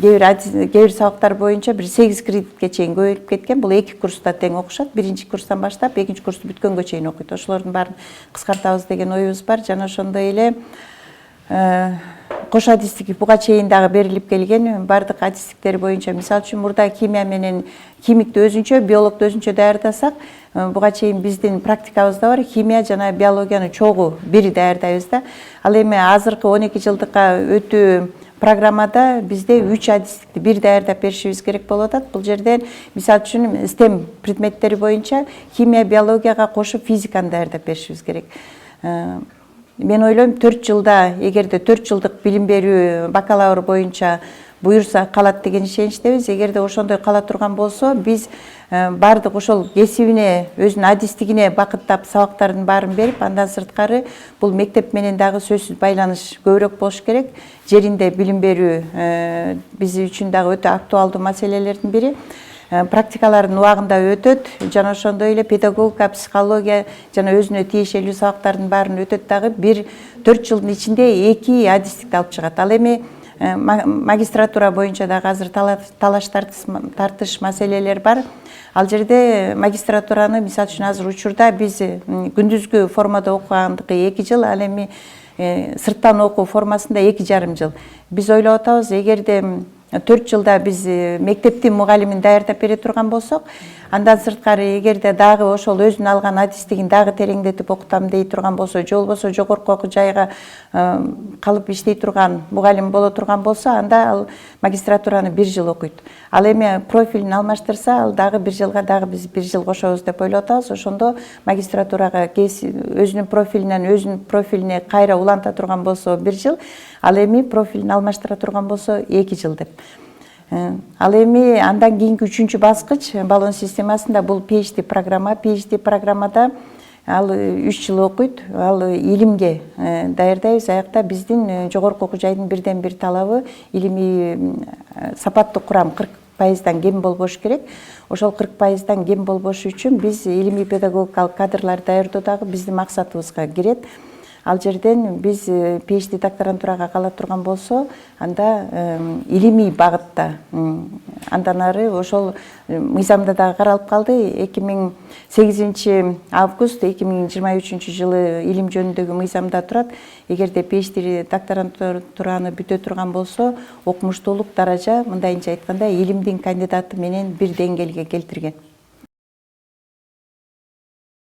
кээ бир сабактар боюнча бир 8 кредитке чейин көбөйүп кеткен. Бул 2 курста тең окушат. Биринчи курстан баштап экинчи курсту бүткөнгө чейин окуйт. Ошолордун баарын кыскартабыз деген оюбуз бар. Жана ошондой эле кош адистик буга чейин дагы берилип келген. Бардык адистиктер боюнча, мисалы үчүн мурда химия менен химикти өзүнчө, биологду өзүнчө даярдасак, буга чейин биздин практикабызда бар. Химия жана биологияны чогуу бир даярдайбыз да. Ал эми азыркы 12 жылдыкка өтүү программада бизде 3 адистикти бир даярдап беришибиз керек болуп атат. Бул жерден мисалы үчүн STEM предметтери боюнча химия, биологияга кошуп физиканы даярдап беришибиз керек. Мен ойлойм 4 жылда, эгерде 4 жылдык билим берүү бакалавр боюнча буюрса калат деген ишеничтебиз. Эгерде ошондой кала турган болсо, биз бардык ошол кесибине, өзүнүн адистигине бакыттап сабактардын баарын берип, андан сырткары бул мектеп менен дагы сөзсүз байланыш көбүрөөк болуш керек. Жеринде билим берүү биз үчүн дагы өтө актуалдуу маселелердин бири. Практикалардын убагында өтөт, жана ошондой эле педагогика, психология жана өзүнө тиешелүү сабактардын баарын өтөт дагы. 4 жылдын ичинде 2 адистикти алып чыгат. Ал эми магистратура боюнча дагы азыр талаш тартыш маселелер бар. Ал жерде магистратураны, мисалы үчүн азыр учурда биз күндүзгү формада окугандыкы 2 жыл, ал эми сырттан окуу формасында 2,5 жыл. Биз ойлоп атабыз, эгерде 4 жылда биз мектептин мугалимин даярдап бере турган болсок, андан сырткары эгерде дагы ошол өзүнүн алган адистигин дагы тереңдетип окутам дей турган болсо, же болбосо жогорку окуу жайга калып иштей турган мугалим боло турган болсо, анда ал магистратураны 1 жыл окуйт. Ал эми профилин алмаштырса, ал дагы 1 жылга дагы биз 1 жыл кошобуз деп ойлоп атабыз. Ошондо магистратурага өзүнүн профилине кайра уланта турган болсо 1 жыл, ал эми профилин алмаштыра турган болсо 2 жыл деп. Ал эми андан кийинки 3-чү баскыч баллон системасында бул PhD программа. PhD программада ал 3 жыл окуйт. Ал илимге даярдайбыз. Аякта биздин жогорку окуу жайдын бирден бир талабы илимий сапаттык курам 40% кем болбош керек. Ошол 40% кем болбош үчүн биз илимий педагогикалык кадрлар даярдоо дагы биздин максатыбызга кирет. Ал жерден биз PhD докторантурага кала турган болсо, анда илимий багытта, андан ары ошол мыйзамда дагы каралып калды. 28 август 2023 жылы илим жөнүндөгү мыйзамда турат. Эгерде PhD докторантураны бүтө турган болсо, окумуштуулук даража, мындайынча айтканда, илимдин кандидаты менен бир деңгээлге келтирген.